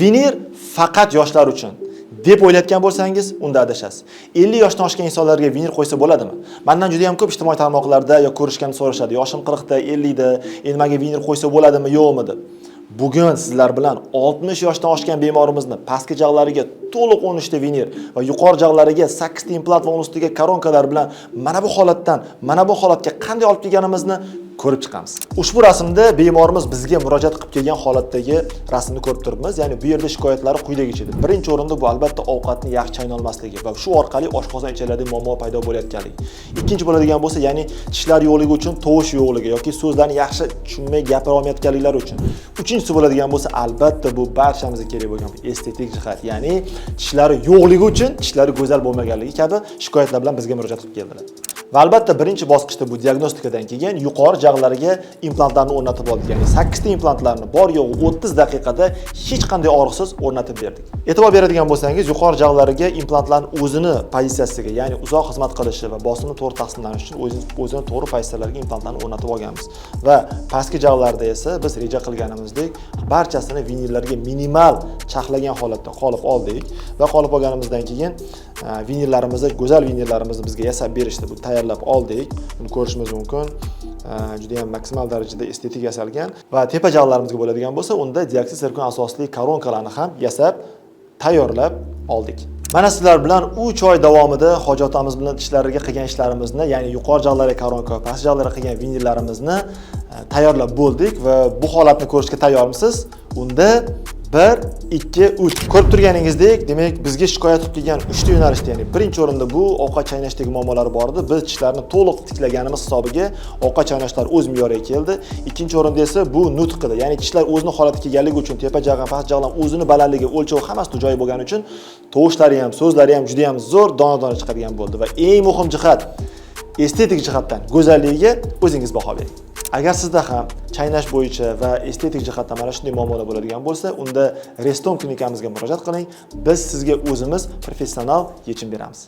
Vinir faqat yoshlar uchun deb o'ylayotgan bo'lsangiz, unda adashasiz. 50 yoshdan oshgan insonlarga vinir qo'ysa bo'ladimi? Mendan juda ham ko'p ijtimoiy tarmoqlarda yo ko'rishgan so'rashadi. Yoshim 40 da, 50 da, endi menga vinir qo'ysa bo'ladimi, yo'qmi deb. Bugun sizlar bilan 60 yoshdan oshgan bemorimizni pastki jag'lariga to'liq 13 ta vinir va yuqori jag'lariga 8 ta implant va uning ustiga koronkalar bilan mana bu holatdan mana bu holatga qanday olib kelganimizni ko'rib chiqamiz. Ushbu rasmda bemorimiz bizga murojaat qilib kelgan holatdagi rasmni ko'rib turibmiz. Ya'ni bu yerda shikoyatlari quyidagicha. Birinchi o'rinda bu albatta ovqatni yaxshi chaynolmasligi va shu orqali oshqozon ichlarida muammo paydo bo'layotganligi. Ikkinchi bo'ladigan bo'lsa, ya'ni tishlar yo'qligi uchun tovush yo'qligi yoki so'zlarni yaxshi tushunmay gapira olmayotganliklari uchun. Uchinchisi bo'ladigan bo'lsa, albatta bu barchamizga kerak bo'lgan estetik jihat, ya'ni tishlari yo'qligi uchun tishlari go'zal bo'lmaganligi kabi shikoyatlar bilan bizga murojaat qilib keldilar. Va albatta birinchi bosqichda bu diagnostikadan keyin yuqori jag'lariga implantlarni o'rnatib oldik. Ya'ni 8 ta implantlarni bor yo'q 30 daqiqada hech qanday og'riqsiz o'rnatib berdik. E'tibor beradigan bo'lsangiz, yuqori jag'lariga implantlarning o'zini pozitsiyasiga, ya'ni uzoq xizmat qilishi va bosimni to'g'ri taqsimlanishi uchun o'zini to'g'ri pozitsiyalarga implantlarni o'rnatib olganmiz. Va pastki jag'larda esa biz reja qilganimizdek barchasini vinillarga minimal chaqlagan holatda qolib oldik va qolib olganimizdan keyin vinillarimizni, go'zal vinillarimizni bizga yasab berishdi. Bu tayyorlab oldik. Buni ko'rishimiz mumkin. Juda ham maksimal darajada estetik yasalgan va tepa jag'larimizga bo'ladigan bo'lsa, unda dioksid zirkon asosli koronkalarni ham yasab tayyorlab oldik. Mana sizlar bilan 3 oy davomida hojatamiz bilan tishlariga qilgan ishlarimizni, ya'ni yuqori jag'larga koronka, past jag'larga qilgan vinillarimizni tayyorlab bo'ldik va bu holatni ko'rishga tayyormisiz? Unda 1, 2, 3. Ko'rib turganingizdek, demak bizga shikoyat qilib kelgan 3 ta yo'nalishda, ya'ni birinchi o'rinda bu ovqat chaynashdagi muammolari bor edi. Biz tishlarni to'liq tiklaganimiz hisobiga ovqat chaynashlar o'z me'yoriga keldi. Ikkinchi o'rinda esa bu nutq edi. Ya'ni tishlar o'zini holatiga kelganligi uchun tepa jag'an, past jag'an o'zini balandligi, o'lchovi hammasi joyi bo'lgani uchun tovushlari ham, so'zlari ham juda ham zo'r, dona-dona chiqadigan bo'ldi va eng muhim jihat estetik jihatdan go'zalligiga o'zingiz baho bering. Agar sizda ham chaynash bo'yicha va estetik jihatdan mana shunday muammolar bo'ladigan bo'lsa, unda Reston klinikamizga murojaat qiling. Biz sizga o'zimiz professional yechim beramiz.